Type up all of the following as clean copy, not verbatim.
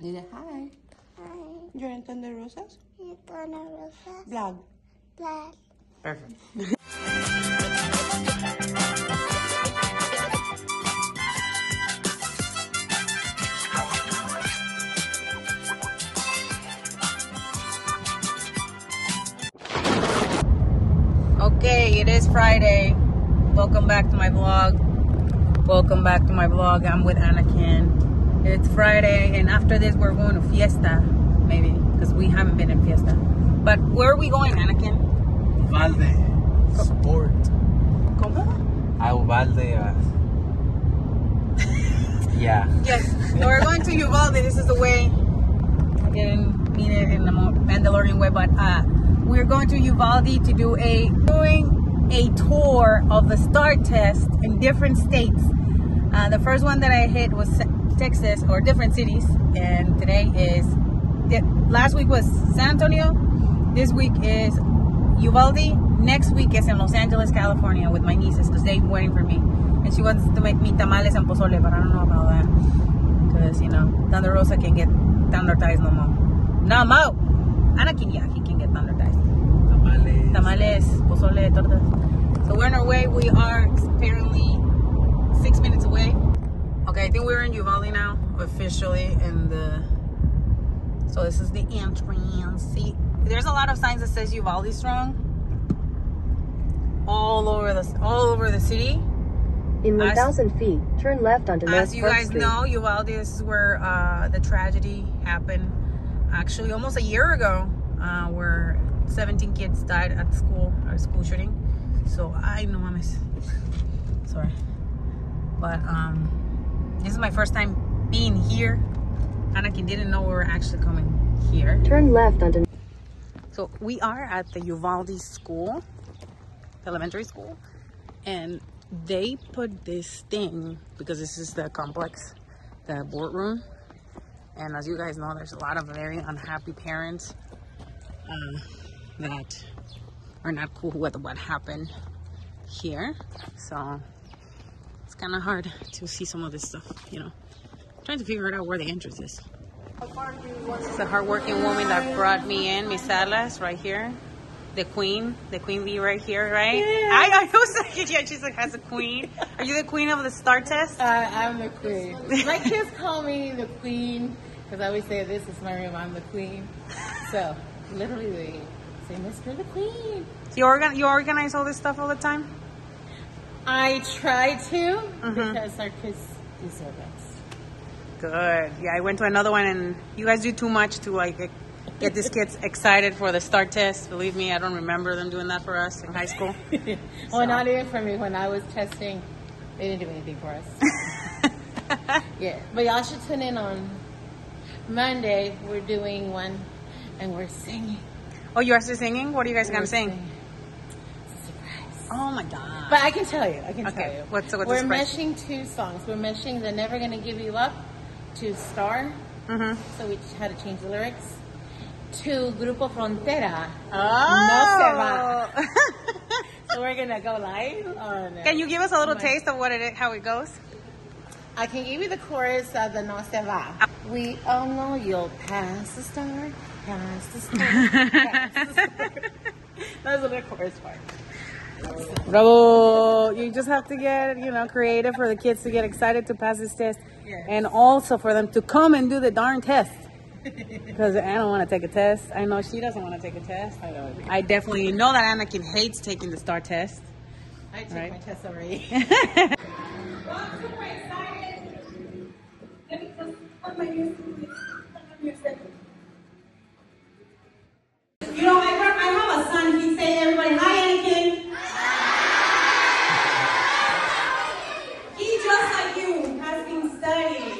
Dile hi. Hi. ¿You're in Thunder Rosas? You're gonna Rosa? Vlog. Black. Perfect. Okay, it is Friday. Welcome back to my vlog. I'm with Anakin. It's Friday, and after this, we're going to fiesta, maybe, because we haven't been in fiesta. But where are we going, Anakin? Uvalde. Sport. ¿Cómo? A Uvalde. Yeah. Yes, so we're going to Uvalde. This is the way. I didn't mean it in the Mandalorian way, but we're going to Uvalde to do doing a tour of the STAR test in different states. The first one that I hit was Texas, or different cities, and today is, last week was San Antonio, this week is Uvalde, next week is in Los Angeles, California with my nieces, because they're waiting for me, and she wants to make me tamales and pozole, but I don't know about that, because, you know, Thunder Rosa can't get thunder ties no more. No more! Anakin, yeah, he can get thunder ties. Tamales, pozole, tortas. So we're on our way. We are apparently 6 minutes away. Okay, I think we're in Uvalde now, officially, so this is the entrance. See, there's a lot of signs that says Uvalde strong all over the city. In 1,000 feet, turn left onto North Park Street. As you guys know, Uvalde is where the tragedy happened. Actually, almost a year ago, where 17 kids died at a school shooting. So I know I'm sorry, but this is my first time being here. Anakin didn't know we were actually coming here. Turn left onto. So we are at the Uvalde school, elementary school, and they put this thing because this is the complex, the boardroom, and as you guys know, there's a lot of very unhappy parents that are not cool with what happened here. So it's kind of hard to see some of this stuff, you know. I'm trying to figure out where the entrance is. This is a hardworking woman that brought me in, Miss Salas, right here. The queen bee right here, right? Yeah. I was like, yeah, she's like, has a queen. Are you the queen of the STAR test? I'm the queen. My kids call me the queen because I always say, this is my room, I'm the queen. So literally they say, Mr. the Queen. So you organize all this stuff all the time? I try to, because our kids deserve it. Good. Yeah, I went to another one, and you guys do too much to like get these kids excited for the STAR test. Believe me, I don't remember them doing that for us in high school. Well, not even for me. When I was testing, they didn't do anything for us. Yeah, but y'all should tune in on Monday. We're doing one, and we're singing. Oh, you are still singing? What are you guys gonna sing? It's a surprise. Oh my God! But I can tell you. Tell you. What's We're meshing two songs. We're meshing the "Never Gonna Give You Up" to "Star." So we had to change the lyrics to Grupo Frontera. Oh. No se va. So we're gonna go live on. Can you give us a little taste of how it goes? I can give you the chorus of the No se va. We all know you'll pass the star, pass the star, pass the star. That's the chorus part. Bravo! You just have to get, creative for the kids to get excited to pass this test, and also for them to come and do the darn test. Because I don't want to take a test. I know she doesn't want to take a test. I definitely know that Anakin hates taking the STAR test. I took my test already. I'm super excited. Let me just put my music. You know, I have a son. He'd say to everybody, "Hi, Anakin." He, just like you, has been studying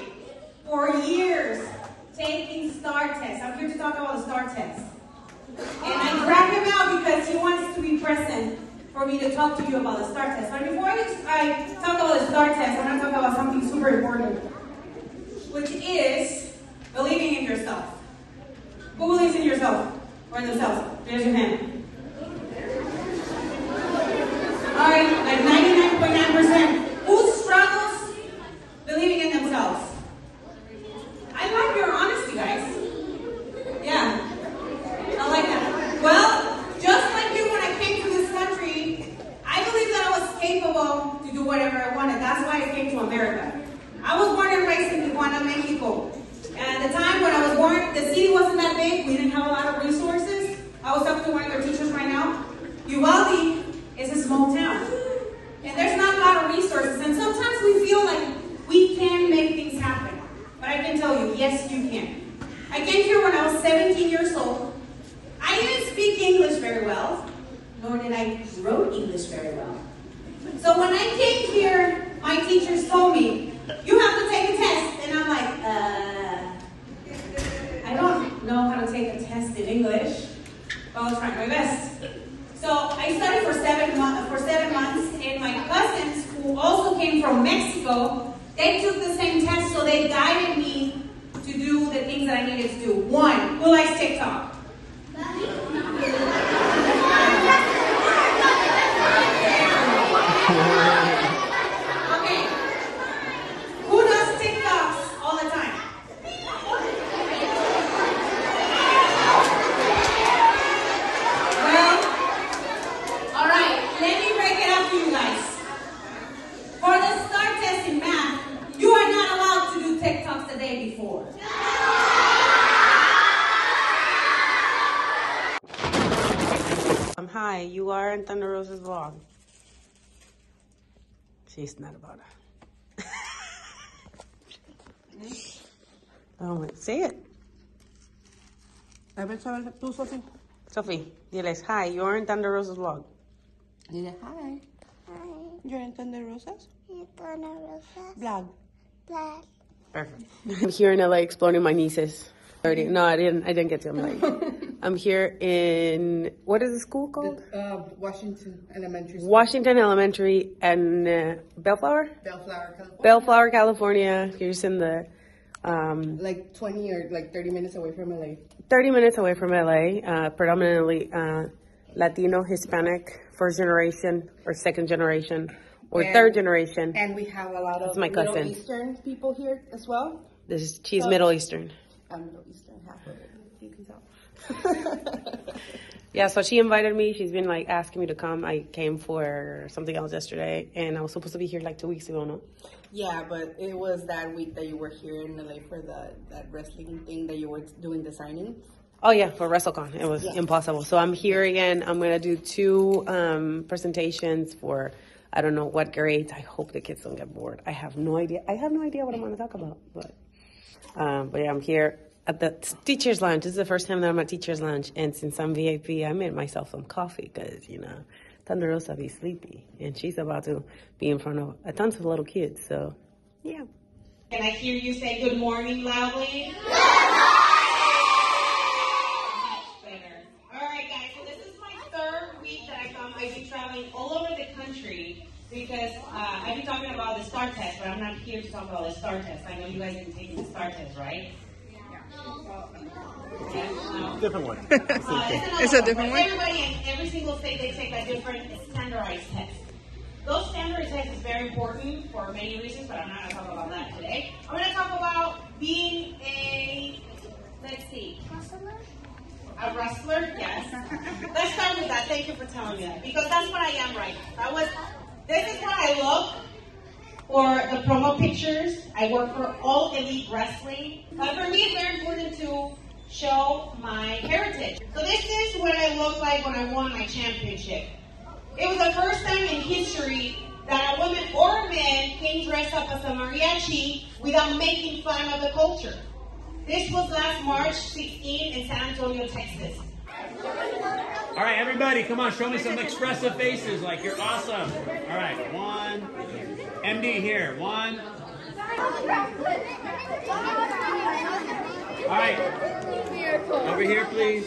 for years, taking STAR tests. I'm here to talk about the STAR test. And I grabbed him out because he wants to be present for me to talk to you about the STAR test. But before I talk about the STAR test, I want to talk about something super important, which is believing in yourself. Who believes in yourself or in themselves? Raise your hand. All right, like 99.9%. Who struggles believing in themselves? I like your honesty, wasn't that big. We didn't have a lot of resources. I was talking to one of their teachers right now. Uvalde is a small town. And there's not a lot of resources. And sometimes we feel like we can make things happen. But I can tell you, yes, you can. I came here when I was 17 years old. I didn't speak English very well, nor did I wrote English very well. So when I came here, my teachers told me, you have to take a test. And I'm like, I don't know how to take a test in English, but I'll try my best. So I studied for 7 months, and my cousins, who also came from Mexico, they took the same test, so they guided me to do the things that I needed to do. 1, who likes TikTok? Okay. Who does TikToks all the time? Well, all right. Let me break it up for you guys. For the STAR test in math, you are not allowed to do TikToks the day before. Hi, you are in Thunder Rosa's vlog. She's not about it. Oh, wait, say it. A ver, tú, Sophie. Sophie, diles, hi, you're in Thunder Rosa's vlog. Dile, hi. Hi. You're in Thunder Rosas? You're gonna Rosa. Vlog. Black. Perfect. I'm here in LA exploring my nieces. No, I didn't get to them. Like, I'm here in, what is the school called? Washington Elementary School. Washington Elementary and Bellflower? Bellflower, California. Bellflower, California. Here's in the Like 20 or like 30 minutes away from LA. 30 minutes away from LA, predominantly Latino, Hispanic, first generation or second generation or third generation. And we have a lot of my Middle cousin. Eastern people here as well. She's Middle Eastern. I'm Middle Eastern, half of it, if you can tell. Yeah, so she invited me. She's been like asking me to come. I came for something else yesterday, and I was supposed to be here like 2 weeks ago, no? Yeah, but it was that week that you were here in LA for that wrestling thing that you were doing the signing. Oh yeah, for WrestleCon. It was impossible. So I'm here again. I'm gonna do 2 presentations for I don't know what grades. I hope the kids don't get bored. I have no idea. I have no idea what I'm gonna talk about. But yeah, I'm here at the teacher's lounge. This is the first time that I'm at teacher's lounge, and since I'm VIP, I made myself some coffee because Thunder Rosa be sleepy, and she's about to be in front of a tons of little kids. So yeah. Can I hear you say good morning loudly? I've been traveling all over the country because I've been talking about the STAR test, but I'm not here to talk about the STAR test. I know you guys have been taking the STAR test, right? Yeah. No? Different one. It's a different one? Everybody in every single state, they take a different standardized test. Those standardized tests is very important for many reasons, but I'm not going to talk about that today. I'm going to talk about being a, let's see. A wrestler? Yes. Let's start with that. Thank you for telling me that. Because that's what I am right now. This is what I look for the promo pictures. I work for All Elite Wrestling. But for me, it's very important to show my heritage. So this is what I look like when I won my championship. It was the first time in history that a woman or a man came dressed up as a mariachi without making fun of the culture. This was last March 16 in San Antonio, Texas. All right, everybody, come on, show me some expressive faces like you're awesome. All right, 1. MD here, 1. All right, over here, please.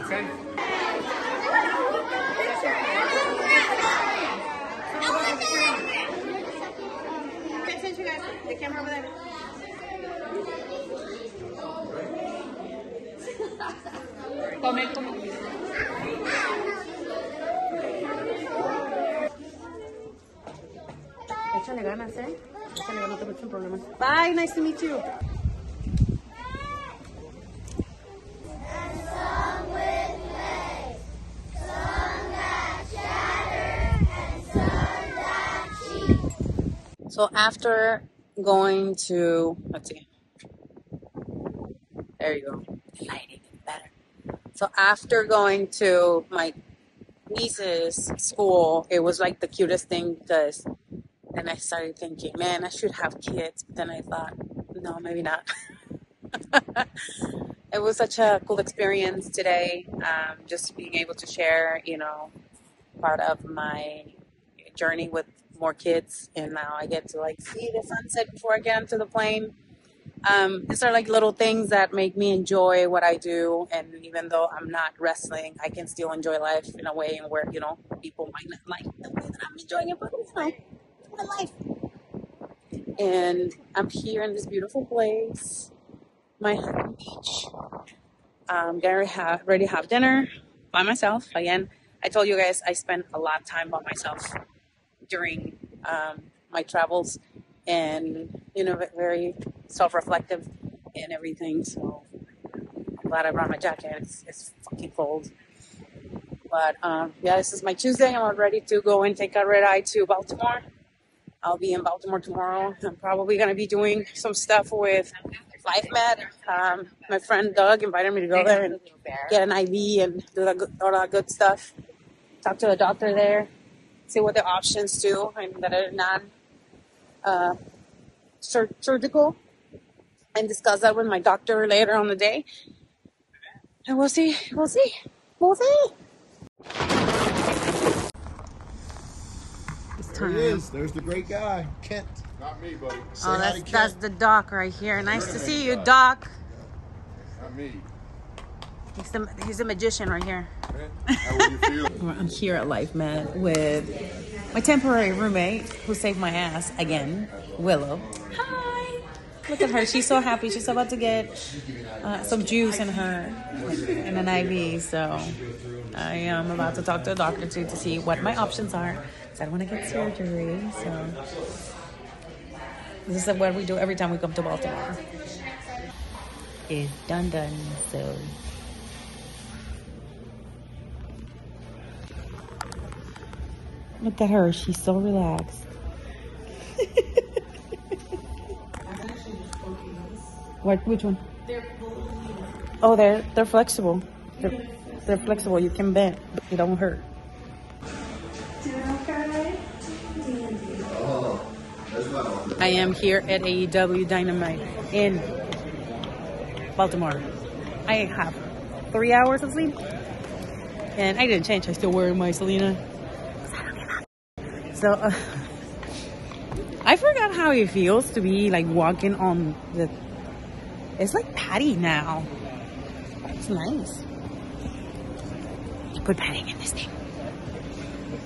Okay. Pay attention, guys. The camera over there. Échale ganas, Échale ganas, no te mucho problemas. Bye, nice to meet you. So after going to, let's see. There you go. The lighting is better. So after going to my niece's school, it was like the cutest thing because then I started thinking, man, I should have kids. But then I thought, no, maybe not. It was such a cool experience today. Just being able to share, part of my journey with more kids. And now I get to like see the sunset before I get onto the plane. These are like little things that make me enjoy what I do. And even though I'm not wrestling, I can still enjoy life in a way where, people might not like the way that I'm enjoying it, but my life. And I'm here in this beautiful place, my home beach. Getting ready to have dinner by myself. Again, I told you guys I spent a lot of time by myself during my travels, and very self-reflective and everything. So I'm glad I brought my jacket. It's fucking cold. But this is my Tuesday. I'm ready to go and take a red eye to Baltimore. I'll be in Baltimore tomorrow. I'm probably going to be doing some stuff with LifeMed. My friend Doug invited me to go there and get an IV and do all that good stuff. Talk to the doctor there, see what the options do and that are non surgical, and discuss that with my doctor later on the day. And we'll see. There he is. There's the great guy, Kent. Not me, buddy. That's the Doc right here. Nice to see you, Doc. Not me. He's a magician right here. How will you feel? I'm here at LifeMed with my temporary roommate who saved my ass again, Willow. Hi. Look at her. She's so happy. She's about to get some juice in her and an IV. So I am about to talk to the doctor too to see what my options are. I don't want to get surgery, so this is what we do every time we come to Baltimore. It's done, so. Look at her, she's so relaxed. Which one? Oh, they're flexible. They're flexible, you can bend, it don't hurt. I am here at AEW Dynamite in Baltimore. I have 3 hours of sleep and I didn't change. I still wear my Selena. So I forgot how it feels to be like walking on the, it's like patty now. It's nice. Put padding in this thing.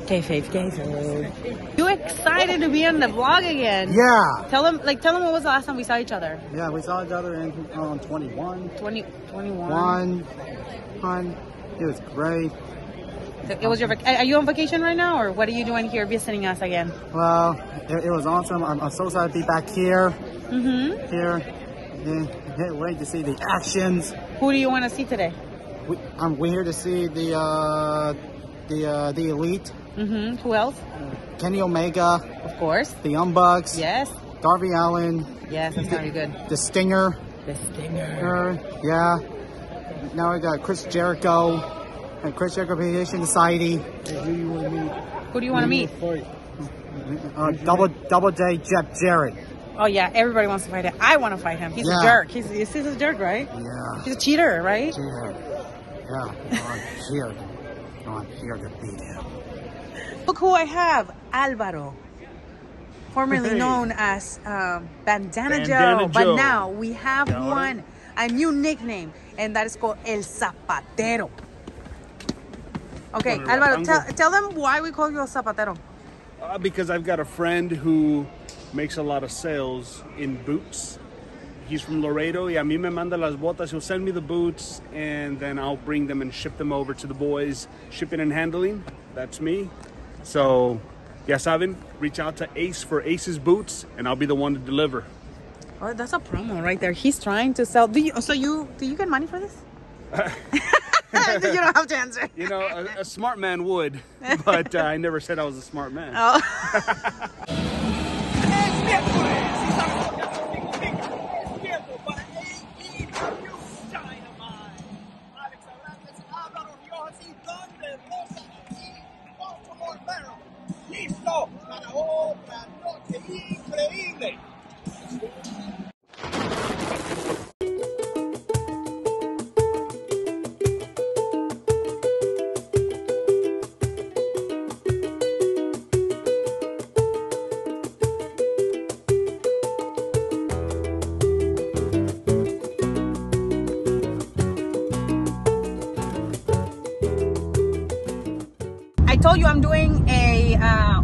Kayfabe. You excited to be on the vlog again? Yeah. Tell them what was the last time we saw each other? Yeah, we saw each other in 21. 21. It was great. It was your are you on vacation right now, or what are you doing here visiting us again? Well, it was awesome. I'm so excited to be back here. Mm-hmm. Here. Can't wait to see the actions. Who do you want to see today? We're here to see the Elite. Mm-hmm. Who else? Kenny Omega. Of course. The Young Bucks. Yes. Darby Allin. Yes, that's gonna be good. The Stinger. Yeah. Now we got Chris Jericho and Chris Jericho Appreciation Society. Who do you want to meet? Double J Jeff Jarrett. Oh yeah, everybody wants to fight him. I want to fight him. He's a jerk. He's a jerk, right? Yeah. He's a cheater, right? Yeah. I'm here to beat him. Look who I have, Alvaro, formerly known as Bandana Joe. But now we have a new nickname, and that is called El Zapatero. Okay, Alvaro, tell them why we call you El Zapatero. Because I've got a friend who makes a lot of sales in boots. He's from Laredo, y a mí me manda las botas. He'll send me the boots, and then I'll bring them and ship them over to the boys. Shipping and handling, that's me. So, ya saben, reach out to Ace for Ace's boots, and I'll be the one to deliver. Oh, that's a promo right there. He's trying to sell. Do you get money for this? You don't have to answer. You know, a smart man would, but I never said I was a smart man. Oh. told you I'm doing a